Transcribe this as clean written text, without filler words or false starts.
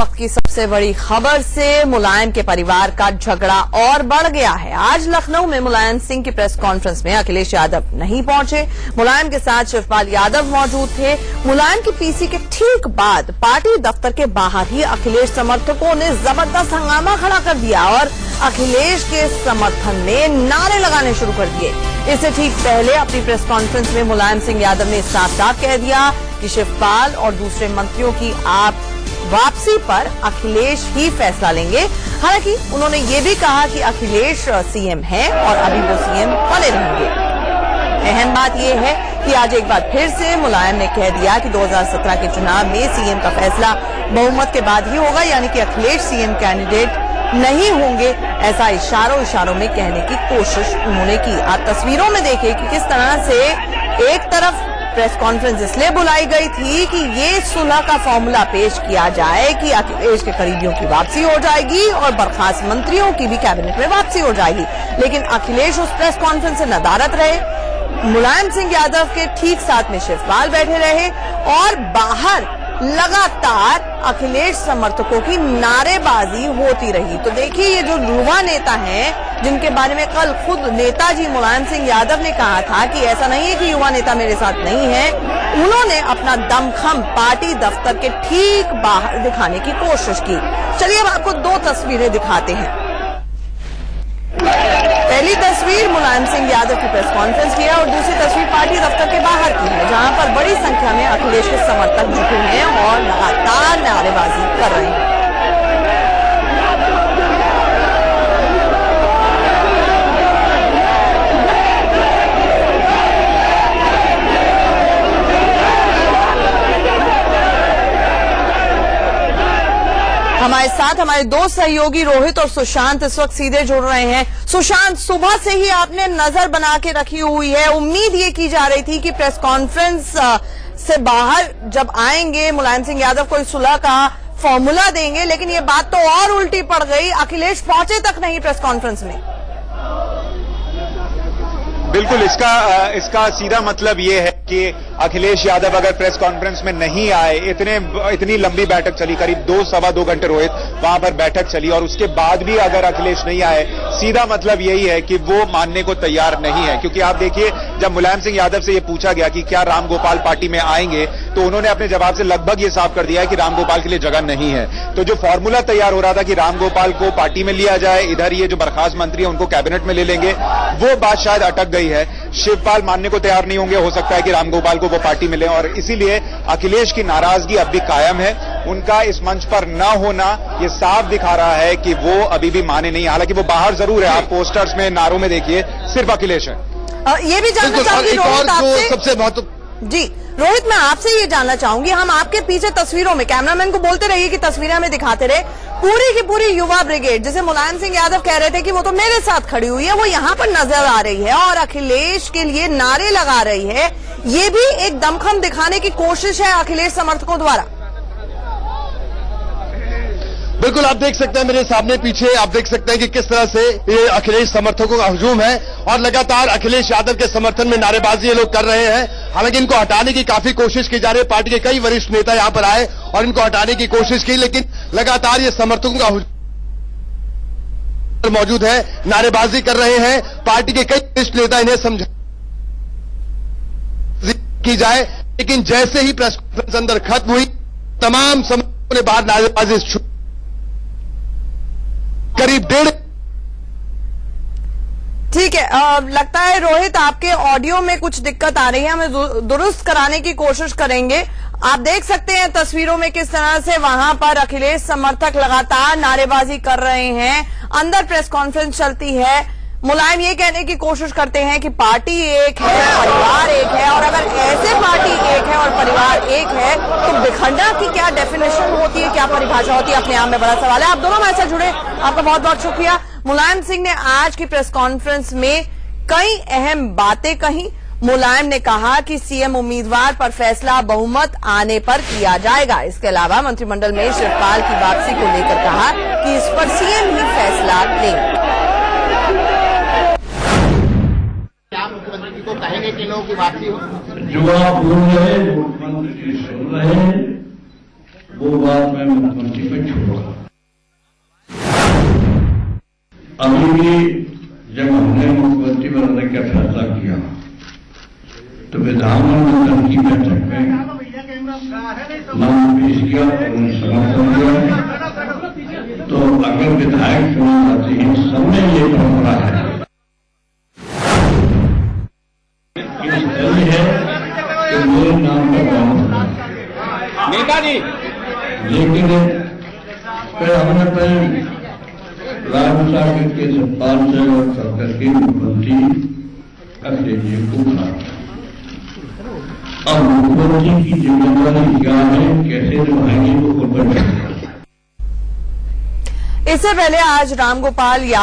वक्त की सबसे बड़ी खबर से मुलायम के परिवार का झगड़ा और बढ़ गया है। आज लखनऊ में मुलायम सिंह की प्रेस कॉन्फ्रेंस में अखिलेश यादव नहीं पहुंचे। मुलायम के साथ शिवपाल यादव मौजूद थे। मुलायम की पीसी के ठीक बाद पार्टी दफ्तर के बाहर ही अखिलेश समर्थकों ने जबरदस्त हंगामा खड़ा कर दिया और अखिलेश के समर्थन में नारे लगाने शुरू कर दिए। इससे ठीक पहले अपनी प्रेस कॉन्फ्रेंस में मुलायम सिंह यादव ने साफ साफ कह दिया कि शिवपाल और दूसरे मंत्रियों की आप वापसी पर अखिलेश ही फैसला लेंगे। हालांकि उन्होंने ये भी कहा कि अखिलेश सीएम हैं और अभी वो सीएम बने रहेंगे। अहम बात यह है कि आज एक बार फिर से मुलायम ने कह दिया कि 2017 के चुनाव में सीएम का फैसला बहुमत के बाद ही होगा, यानी कि अखिलेश सीएम कैंडिडेट नहीं होंगे। ऐसा इशारों में कहने की कोशिश उन्होंने की। आप तस्वीरों में देखिए कि किस तरह से एक तरफ प्रेस कॉन्फ्रेंस इसलिए बुलाई गई थी कि ये सुलह का फॉर्मूला पेश किया जाए कि अखिलेश के करीबियों की वापसी हो जाएगी और बर्खास्त मंत्रियों की भी कैबिनेट में वापसी हो जाएगी। लेकिन अखिलेश उस प्रेस कॉन्फ्रेंस से नदारद रहे। मुलायम सिंह यादव के ठीक साथ में शिवपाल बैठे रहे और बाहर लगातार अखिलेश समर्थकों की नारेबाजी होती रही। तो देखिए, ये जो युवा नेता हैं जिनके बारे में कल खुद नेताजी मुलायम सिंह यादव ने कहा था कि ऐसा नहीं है कि युवा नेता मेरे साथ नहीं है, उन्होंने अपना दमखम पार्टी दफ्तर के ठीक बाहर दिखाने की कोशिश की। चलिए अब आपको दो तस्वीरें दिखाते हैं। पहली तस्वीर मुलायम सिंह यादव की प्रेस कॉन्फ्रेंस की है और दूसरी तस्वीर पार्टी दफ्तर के बाहर की है, जहां पर बड़ी संख्या में अखिलेश के समर्थक जुटे हैं और लगातार नारेबाजी कर रहे हैं। हमारे साथ हमारे दो सहयोगी रोहित और सुशांत इस वक्त सीधे जुड़ रहे हैं। सुशांत, सुबह से ही आपने नजर बना के रखी हुई है। उम्मीद ये की जा रही थी कि प्रेस कॉन्फ्रेंस से बाहर जब आएंगे मुलायम सिंह यादव कोई सुलह का फॉर्मूला देंगे, लेकिन ये बात तो और उल्टी पड़ गई। अखिलेश पहुंचे तक नहीं प्रेस कॉन्फ्रेंस में। बिल्कुल, इसका सीधा मतलब ये है कि अखिलेश यादव अगर प्रेस कॉन्फ्रेंस में नहीं आए, इतनी लंबी बैठक चली, करीब 2-2.25 घंटे रोहित वहां पर बैठक चली, और उसके बाद भी अगर अखिलेश नहीं आए, सीधा मतलब यही है कि वो मानने को तैयार नहीं है। क्योंकि आप देखिए, जब मुलायम सिंह यादव से ये पूछा गया कि क्या रामगोपाल पार्टी में आएंगे, तो उन्होंने अपने जवाब से लगभग ये साफ कर दिया है कि रामगोपाल के लिए जगह नहीं है। तो जो फॉर्मूला तैयार हो रहा था कि रामगोपाल को पार्टी में लिया जाए, इधर ये जो बर्खास्त मंत्री है उनको कैबिनेट में ले लेंगे, वो बात शायद अटक गई है। शिवपाल मानने को तैयार नहीं होंगे, हो सकता है कि रामगोपाल को वो पार्टी मिले, और इसीलिए अखिलेश की नाराजगी अब भी कायम है। उनका इस मंच पर न होना ये साफ दिखा रहा है कि वो अभी भी माने नहीं। हालांकि वो बाहर जरूर है, आप पोस्टर्स में, नारों में देखिए, सिर्फ अखिलेश है। ये भी जानना चाहूंगी रोहित आपसे, सबसे महत्वपूर्ण जी रोहित, मैं आपसे ये जानना चाहूंगी, हम आपके पीछे तस्वीरों में, कैमरामैन को बोलते रहिए कि तस्वीरें हमें दिखाते रहे, पूरी की पूरी युवा ब्रिगेड, जैसे मुलायम सिंह यादव कह रहे थे कि वो तो मेरे साथ खड़ी हुई है, वो यहाँ पर नजर आ रही है और अखिलेश के लिए नारे लगा रही है। ये भी एक दमखम दिखाने की कोशिश है अखिलेश समर्थकों द्वारा। बिल्कुल, आप देख सकते हैं मेरे सामने पीछे, आप देख सकते हैं कि किस तरह से ये अखिलेश समर्थकों का हुजूम है और लगातार अखिलेश यादव के समर्थन में नारेबाजी ये लोग कर रहे हैं। हालांकि इनको हटाने की काफी कोशिश की जा रही है, पार्टी के कई वरिष्ठ नेता यहां पर आए और इनको हटाने की कोशिश की, लेकिन लगातार ये समर्थकों का हुजूम मौजूद है, नारेबाजी कर रहे हैं। पार्टी के कई वरिष्ठ नेता इन्हें समझा की जाए, लेकिन जैसे ही प्रेस कॉन्फ्रेंस अंदर खत्म हुई, तमाम समर्थकों ने बाहर नारेबाजी करीब 1.5। ठीक है, लगता है रोहित आपके ऑडियो में कुछ दिक्कत आ रही है, हमें दुरुस्त कराने की कोशिश करेंगे। आप देख सकते हैं तस्वीरों में किस तरह से वहां पर अखिलेश समर्थक लगातार नारेबाजी कर रहे हैं। अंदर प्रेस कॉन्फ्रेंस चलती है, मुलायम ये कहने की कोशिश करते हैं कि पार्टी एक है, परिवार एक है, और अगर ऐसे पार्टी एक है और परिवार एक है तो बिखरना की क्या डेफिनेशन होती है, क्या परिभाषा होती है, अपने आप में बड़ा सवाल है। आप दोनों हमारे साथ जुड़े, आपका बहुत बहुत शुक्रिया। मुलायम सिंह ने आज की प्रेस कॉन्फ्रेंस में कई अहम बातें कही। मुलायम ने कहा कि सीएम उम्मीदवार पर फैसला बहुमत आने पर किया जाएगा। इसके अलावा मंत्रिमंडल में शिवपाल की वापसी को लेकर कहा कि इस पर सीएम ही फैसला लेंगे। मुख्यमंत्री को कहेंगे कि लोगों की वापसी हो। जो आप बोल रहे हैं मुख्यमंत्री सुन रहे हैं, वो बात मैं मुख्यमंत्री पे छोड़ूंगा। अभी भी जब हमने मुख्यमंत्री बनाने का फैसला किया तो विधानमंडल की बैठक में नाम पेश किया और उन्हें समर्थन दिया। तो अगर विधायक चुने जाते हैं, सब में ये परंपरा है, है कि मेरे नाम का काम नेता जी, लेकिन फिर हमने पहले राज्य शासन के सत्तान से और सरकार के मुख्यमंत्री अखिलेश जी को कहा। अब मुख्यमंत्री की जिम्मेदारी क्या है, कैसे निभाएंगे, वो ऊपर। इससे पहले आज रामगोपाल यादव